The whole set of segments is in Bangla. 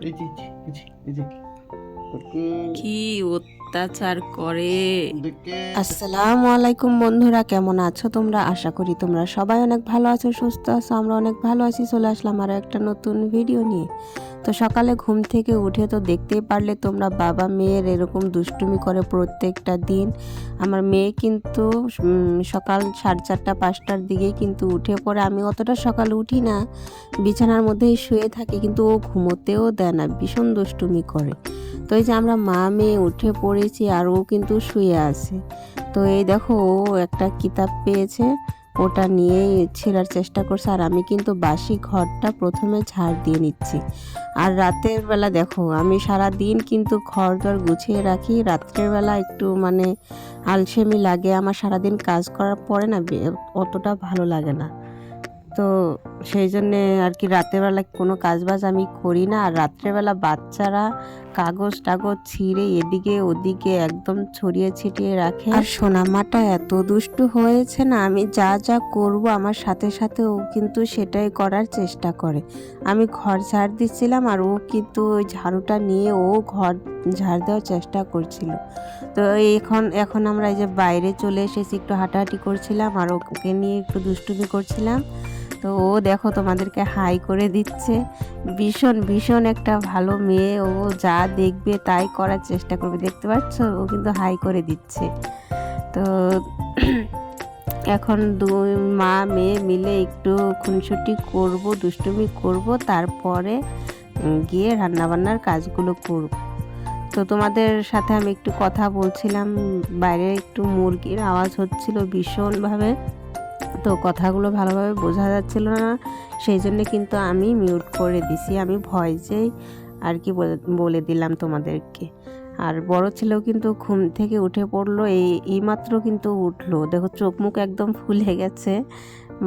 এই যে এই যে এই যে কি অত্যাচার করে। দেখে আসসালামু আলাইকুম বন্ধুরা, কেমন আছো তোমরা? আশা করি তোমরা সবাই অনেক ভালো আছো, সুস্থ আছো। আমরা অনেক ভালো আছি। চলে আসলাম আরও একটা নতুন ভিডিও নিয়ে। তো সকালে ঘুম থেকে উঠে তো দেখতেই পারলে তোমরা, বাবা মেয়ের এরকম দুষ্টুমি করে প্রত্যেকটা দিন। আমার মেয়ে কিন্তু সকাল 4:30-5টার দিকেই কিন্তু উঠে পড়ে। আমি অতটা সকালে উঠি না, বিছানার মধ্যেই শুয়ে থাকি, কিন্তু ও ঘুমোতেও দেয় না, ভীষণ দুষ্টুমি করে। তো এই যে আমরা মা মেয়ে উঠে পড়েছি আর ও কিন্তু শুয়ে আছে। তো এই দেখো, ও একটা কিতাব পেয়েছে, ওটা নিয়েই ছেঁড়ার চেষ্টা করছে। আর আমি কিন্তু বাসি ঘরটা প্রথমে ঝাড় দিয়ে নিচ্ছি। আর রাতের বেলা দেখো, আমি সারা দিন কিন্তু ঘর দর গুছিয়ে রাখি। রাত্রের বেলা একটু আলসেমি লাগে আমার, সারাদিন কাজ করার পরে না অতটা ভালো লাগে না। তো সেই জন্যে আর কি রাতেরবেলা কোনো কাজবাজ আমি করি না। আর রাত্রেবেলা বাচ্চারা কাগজ টাগজ ছিঁড়ে এদিকে ওদিকে একদম ছড়িয়ে ছিটিয়ে রাখে। আর সোনামাটা এত দুষ্টু হয়েছে না, আমি যা যা করব আমার সাথে সাথে ও কিন্তু সেটাই করার চেষ্টা করে। আমি ঘর ঝাড় দিচ্ছিলাম আর ও কিন্তু ওই ঝাড়ুটা নিয়ে ও ঘর ঝাড় দেওয়ার চেষ্টা করছিল। তো এখন আমরা এই যে বাইরে চলে এসেছি, একটু হাঁটাহাঁটি করছিলাম আর ওকে নিয়ে একটু দুষ্টুমি করছিলাম। তো ও দেখো তোমাদেরকে হাই করে দিচ্ছে। ভীষণ ভীষণ একটা ভালো মেয়ে, ও যা দেখবে তাই করার চেষ্টা করবে। দেখতে পাচ্ছ, ও কিন্তু হাই করে দিচ্ছে। তো এখন দুই মা মেয়ে মিলে একটু খুনসুটি করব, দুষ্টুমি করব, তারপরে গিয়ে রান্নাবান্নার কাজগুলো করব। তো তোমাদের সাথে আমি একটু কথা বলছিলাম, বাইরে একটু মুরগির আওয়াজ হচ্ছিল ভীষণভাবে। তো কথাগুলো ভালোভাবে বোঝা যাচ্ছিল না, সেই জন্য কিন্তু আমি মিউট করে দিছি। আমি ভয়েসেই আর কি বলে দিলাম তোমাদেরকে। আর বড় ছেলেও কিন্তু ঘুম থেকে উঠে পড়লো, এইমাত্র কিন্তু উঠলো। দেখো চোখ মুখ একদম ফুলে গেছে,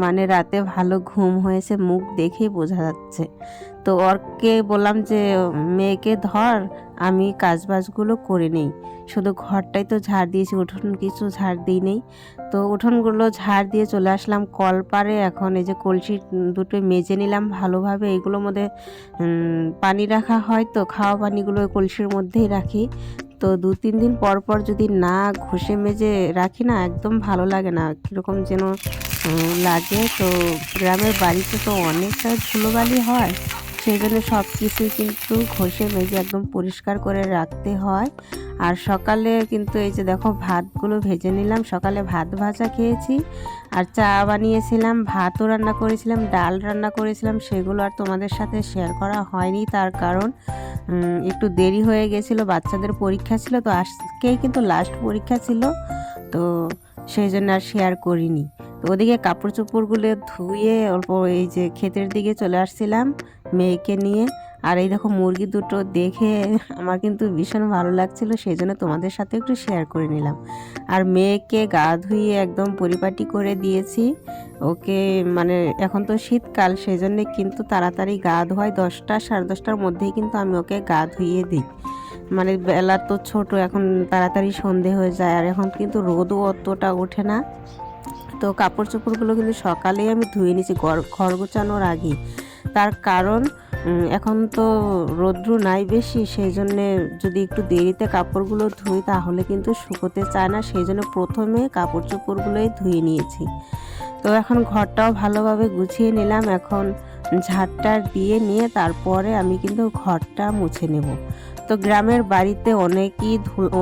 মানে রাতে ভালো ঘুম হয়েছে, মুখ দেখেই বোঝা যাচ্ছে। তো ওরকে বললাম যে মেয়েকে ধর, আমি কাজবাজগুলো করে নেই। শুধু ঘরটাই তো ঝাড় দিয়েছি, উঠোন কিছু ঝাড় দিই নেই। তো উঠোনগুলো ঝাড় দিয়ে চলে আসলাম কলপারে। এখন এই যে কলসি দুটো মেজে নিলাম ভালোভাবে। এইগুলোর মধ্যে পানি রাখা হয়, তো খাওয়া পানিগুলো ওই কলসির মধ্যেই রাখি। তো 2-3 দিন পর পর যদি না ঘষে মেজে রাখি না, একদম ভালো লাগে না, কীরকম যেন লাগে। তো গ্রামের বাড়িতে তো অনেকটা ধুলোবালি হয়, সেই জন্য সব কিছুই কিন্তু ঘষে মেজে একদম পরিষ্কার করে রাখতে হয়। আর সকালে কিন্তু এই যে দেখো ভাতগুলো ভেজে নিলাম। সকালে ভাত ভাজা খেয়েছি আর চা বানিয়েছিলাম, ভাতও রান্না করেছিলাম, ডাল রান্না করেছিলাম। সেগুলো আর তোমাদের সাথে শেয়ার করা হয়নি, তার কারণ একটু দেরি হয়ে গেছিলো, বাচ্চাদের পরীক্ষা ছিল। তো আজকেই কিন্তু লাস্ট পরীক্ষা ছিল, তো সেই জন্য আর শেয়ার করিনি। তো ওদিকে কাপড় চোপড়গুলো ধুয়ে অল্প এই যে ক্ষেতের দিকে চলে আসছিলাম মেয়েকে নিয়ে। আর এই দেখো মুরগি দুটো দেখে আমার কিন্তু ভীষণ ভালো লাগছিল, সেই জন্য তোমাদের সাথে একটু শেয়ার করে নিলাম। আর মেয়েকে গা ধুইয়ে একদম পরিপাটি করে দিয়েছি ওকে। এখন তো শীতকাল, সেই জন্যে কিন্তু তাড়াতাড়ি গা ধোয়াই, 10টা 10:30টার মধ্যেই কিন্তু আমি ওকে গা ধুইয়ে দিই। বেলা তো ছোট, এখন তাড়াতাড়ি সন্ধে হয়ে যায়। আর এখন কিন্তু রোদও অতটা ওঠে না। তো কাপড় চোপড়গুলো কিন্তু সকালেই আমি ধুয়ে নিয়েছি ঘর গোছানোর আগেই। তার কারণ এখন তো রৌদ্র নাই বেশি, সেই জন্যে যদি একটু দেরিতে কাপড়গুলো ধুই তাহলে কিন্তু শুকোতে চায় না, সেই জন্য প্রথমে কাপড় চোপড়গুলোই ধুয়ে নিয়েছি। তো এখন ঘরটাও ভালোভাবে গুছিয়ে নিলাম। এখন ঝাড়টা দিয়ে নিয়ে তারপরে আমি কিন্তু ঘরটা মুছে নেব। তো গ্রামের বাড়িতে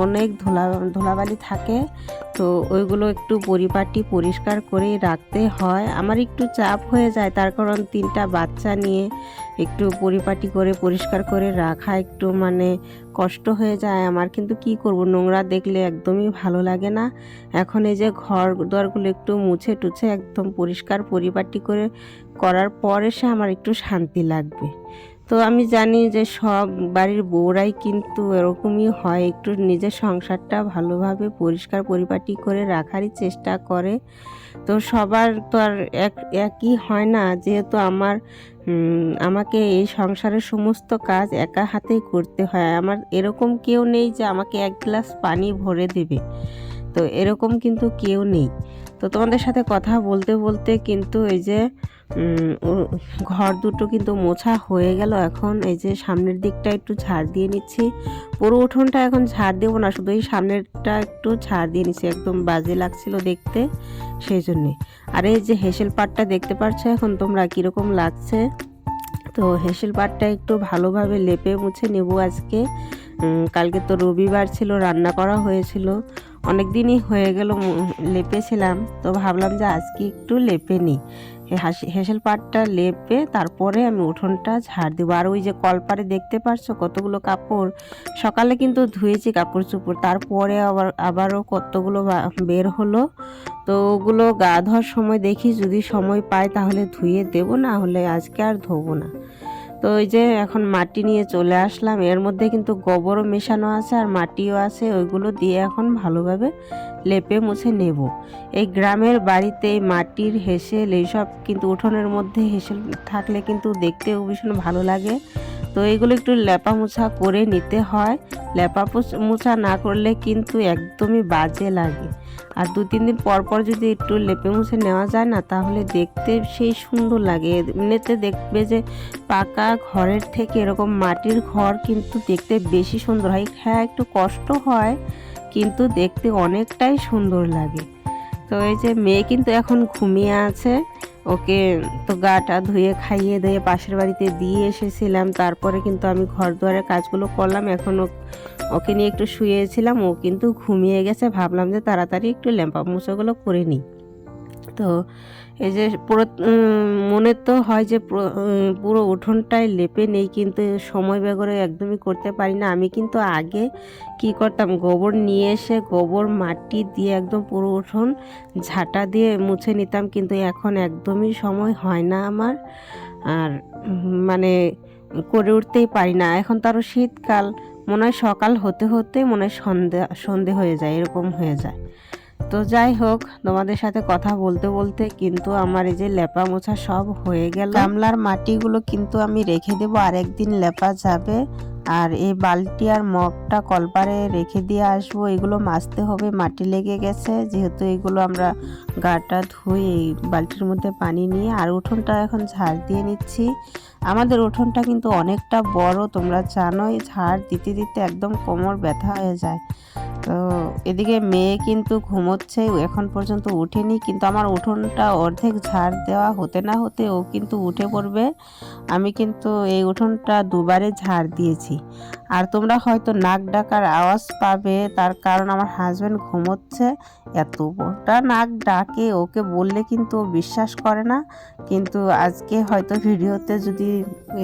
অনেক ধুলাবালি থাকে, তো ওইগুলো একটু পরিপাটি পরিষ্কার করেই রাখতে হয়। আমার একটু চাপ হয়ে যায়, তার কারণ 3টা বাচ্চা নিয়ে একটু পরিপাটি করে পরিষ্কার করে রাখা একটু কষ্ট হয়ে যায় আমার। কিন্তু কি করব, নোংরা দেখলে একদমই ভালো লাগে না। এখন এই যে ঘর দুয়ারগুলো একটু মুছে টুছে একদম পরিষ্কার পরিপাটি করে করার পর এসে আমার একটু শান্তি লাগবে। তো আমি জানি যে সব বাড়ির বউরাই কিন্তু এরকমই হয়, একটু নিজের সংসারটা ভালোভাবে পরিষ্কার পরিপাটি করে রাখারই চেষ্টা করে। তো সবার তো আর একই হয় না, যেহেতু আমাকে এই সংসারের সমস্ত কাজ একা হাতেই করতে হয়। আমার এরকম কেউ নেই যে আমাকে 1 গ্লাস পানি ভরে দেবে, তো এরকম কিন্তু কেউ নেই। তো তোমাদের সাথে কথা বলতে বলতে কিন্তু এই যে ঘর দুটো কিন্তু মোছা হয়ে গেল। এখন এই যে সামনের দিকটা একটু ঝাড় দিয়ে নিচ্ছি। পুরো উঠোনটা এখন ঝাড় দেবো না, শুধু এই সামনেরটা একটু ঝাড় দিয়ে নিচ্ছি, একদম বাজে লাগছিল দেখতে সেই জন্যে। আর এই যে হেসেল পাটটা দেখতে পাচ্ছ এখন তোমরা কীরকম লাগছে। তো হেসেল পাটটা একটু ভালোভাবে লেপে মুছে নেব আজকে। কালকে তো রবিবার ছিল, রান্না করা হয়েছিল, অনেক দিনই হয়ে গেল লেপেছিলাম, তো ভাবলাম যে আজকে একটু লেপে নিই। হেসেল পাটটা লেপে তারপরে আমি উঠোনটা ঝাড় দেবো। আর ওই যে কলপারে দেখতে পারছো কতগুলো কাপড়, সকালে কিন্তু ধুয়েছি কাপড় চোপড়, তারপরে আবারও কতগুলো বের হলো। তো ওগুলো গা ধোয়ার সময় দেখি যদি সময় পাই তাহলে ধুয়ে দেবো, না হলে আজকে আর ধোবো না। তো ওই যে এখন মাটি নিয়ে চলে আসলাম, এর মধ্যে কিন্তু গোবরও মেশানো আছে আর মাটিও আছে, ওইগুলো দিয়ে এখন ভালোভাবে লেপে মুছে নেব। এই গ্রামের বাড়িতে এই মাটির হেসেল এইসব কিন্তু উঠোনের মধ্যে হেসেল থাকলে কিন্তু দেখতেও ভীষণ ভালো লাগে। তো এইগুলো একটু লেপা মোছা করে নিতে হয়, লেপা মোছা না করলে কিন্তু একদমই বাজে লাগে। আর 2-3 দিন পর পর যদি একটু লেপে মুছে নেওয়া যায় না, তাহলে দেখতে সেই সুন্দর লাগে। এমনিতে দেখবে যে পাকা ঘরের থেকে এরকম মাটির ঘর কিন্তু দেখতে বেশি সুন্দর হয়। হ্যাঁ একটু কষ্ট হয়, কিন্তু দেখতে অনেকটাই সুন্দর লাগে। তো এই যে মেয়ে কিন্তু এখন ঘুমিয়ে আছে, ওকে তো গাটা ধুয়ে খাইয়ে দিয়ে পাশের বাড়িতে দিয়ে এসেছিলাম, তারপরে কিন্তু আমি ঘর দুয়ারের কাজগুলো করলাম। এখন ওকে নিয়ে একটু শুয়েছিলাম, ও কিন্তু ঘুমিয়ে গেছে, ভাবলাম যে তাড়াতাড়ি একটু ল্যাম্পা মোছাগুলো করে নিই। তো এই যে পুরো মনে তো হয় যে পুরো উঠোনটাই লেপে নেই, কিন্তু সময় বের করে একদমই করতে পারি না। আমি কিন্তু আগে কি করতাম, গোবর নিয়ে এসে গোবর মাটি দিয়ে একদম পুরো উঠোন ঝাঁটা দিয়ে মুছে নিতাম, কিন্তু এখন একদমই সময় হয় না আমার, আর মানে করে উঠতেই পারি না। এখন তো আরও শীতকাল, মনে হয় সকাল হতে হতে মনে হয় সন্ধে হয়ে যায়, এরকম হয়ে যায়। তো যাই হোক, তোমাদের সাথে কথা বলতে বলতে কিন্তু আমার এই যে লেপা মোছা সব হয়ে গেল। গামলার মাটিগুলো কিন্তু আমি রেখে দেবো, আরেকদিন লেপা যাবে। আর এই বালতি আর মগটা কলপারে রেখে দিয়ে আসবো, এগুলো মাজতে হবে, মাটি লেগে গেছে যেহেতু। এগুলো আমরা গাটা ধুই এই বালতির মধ্যে পানি নিয়ে। আর উঠোনটা এখন ঝাড় দিয়ে নিচ্ছি। আমাদের উঠোনটা কিন্তু অনেকটা বড়, তোমরা জানোই, ঝাড় দিতে দিতে একদম কোমর ব্যথা হয়ে যায়। তো এদিকে মেয়ে কিন্তু ঘুমোচ্ছে, এখন পর্যন্ত উঠেনি, কিন্তু আমার উঠোনটা অর্ধেক ঝাড় দেওয়া হতে না হতে ও কিন্তু উঠে পড়বে। আমি কিন্তু এই উঠোনটা দুবারে ঝাড় দিয়েছি। আর তোমরা হয়তো নাক ডাকার আওয়াজ পাবে, তার কারণ আমার হাজব্যান্ড ঘুমোচ্ছে, এতটা নাক ডাকে, ওকে বললে কিন্তু ও বিশ্বাস করে না। কিন্তু আজকে হয়তো ভিডিওতে যদি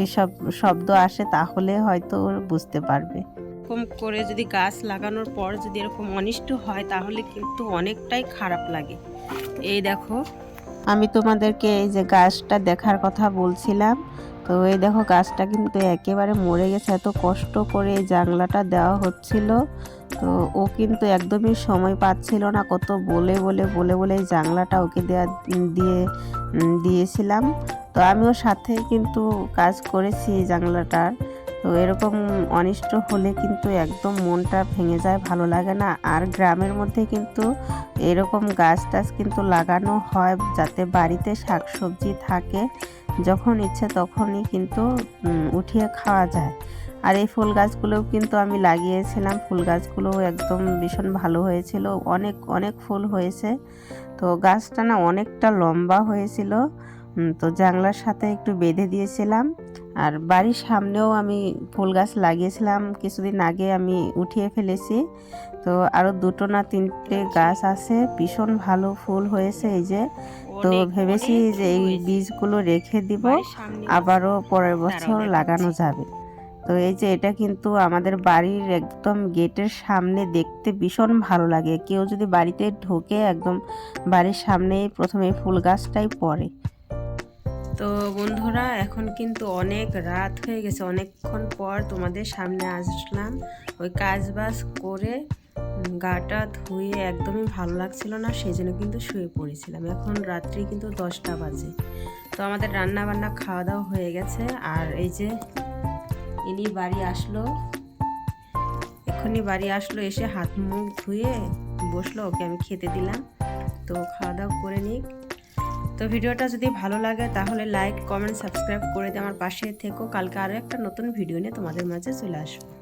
এইসব শব্দ আসে তাহলে হয়তো বুঝতে পারবে। এরকম করে যদি গাছ লাগানোর পর যদি এরকম অনিষ্ট হয় তাহলে কিন্তু অনেকটাই খারাপ লাগে। এই দেখো, আমি তোমাদেরকে এই যে গাছটা দেখার কথা বলছিলাম, তো এই দেখো গাছটা কিন্তু একেবারে মরে গেছে। এত কষ্ট করে এই জানলাটা দেওয়া হচ্ছিল, তো ও কিন্তু একদমই সময় পাচ্ছিল না, কত বলে বলে বলে বলে এই জানলাটা ওকে দিয়েছিলাম। তো আমিও সাথে কিন্তু কাজ করেছি এই জানলাটার। তো এরকম অনিষ্ট হলে কিন্তু একদম মনটা ভেঙে যায়, ভালো লাগে না। আর গ্রামের মধ্যে কিন্তু এরকম গাছ টাছ কিন্তু লাগানো হয় যাতে বাড়িতে শাকসবজি থাকে, যখন ইচ্ছে তখনই কিন্তু উঠিয়ে খাওয়া যায়। আর এই ফুল গাছগুলোও কিন্তু আমি লাগিয়েছিলাম, ফুল গাছগুলোও একদম ভীষণ ভালো হয়েছিল, অনেক অনেক ফুল হয়েছে। তো গাছটা না অনেকটা লম্বা হয়েছিল, তো জানলার সাথে একটু বেঁধে দিয়েছিলাম। আর বাড়ির সামনেও আমি ফুল গাছ লাগিয়েছিলাম, কিছুদিন আগে আমি উঠিয়ে ফেলেছি। তো আরও 2 না 3টে গাছ আছে, ভীষণ ভালো ফুল হয়েছে এই যে। তো ভেবেছি যে এই বীজগুলো রেখে দিব, আবারও পরের বছর লাগানো যাবে। তো এই যে এটা কিন্তু আমাদের বাড়ির একদম গেটের সামনে, দেখতে ভীষণ ভালো লাগে। কেউ যদি বাড়িতে ঢোকে একদম বাড়ির সামনেই প্রথমে ফুল গাছটাই পড়ে। তো বন্ধুরা, এখন কিন্তু অনেক রাত হয়ে গেছে, অনেকক্ষণ পর তোমাদের সামনে আসলাম। ওই কাজ বাজ করে গাটা ধুয়ে একদমই ভালো লাগছিল না, সেই জন্য কিন্তু শুয়ে পড়েছিলাম। এখন রাত্রি কিন্তু 10টা বাজে। তো আমাদের রান্না বান্না খাওয়া দাওয়া হয়ে গেছে। আর এই যে ইনি বাড়ি আসলো, এখনই বাড়ি আসলো, এসে হাত মুখ ধুয়ে বসলো, ওকে আমি খেতে দিলাম। তো খাওয়া দাওয়া করে নিই। তো ভিডিওটা যদি ভালো লাগে তাহলে লাইক কমেন্ট সাবস্ক্রাইব করে দিয়ে আমার পাশে থেকো। কালকে আরও একটা নতুন ভিডিও নিয়ে তোমাদের মাঝে চলে আসবো।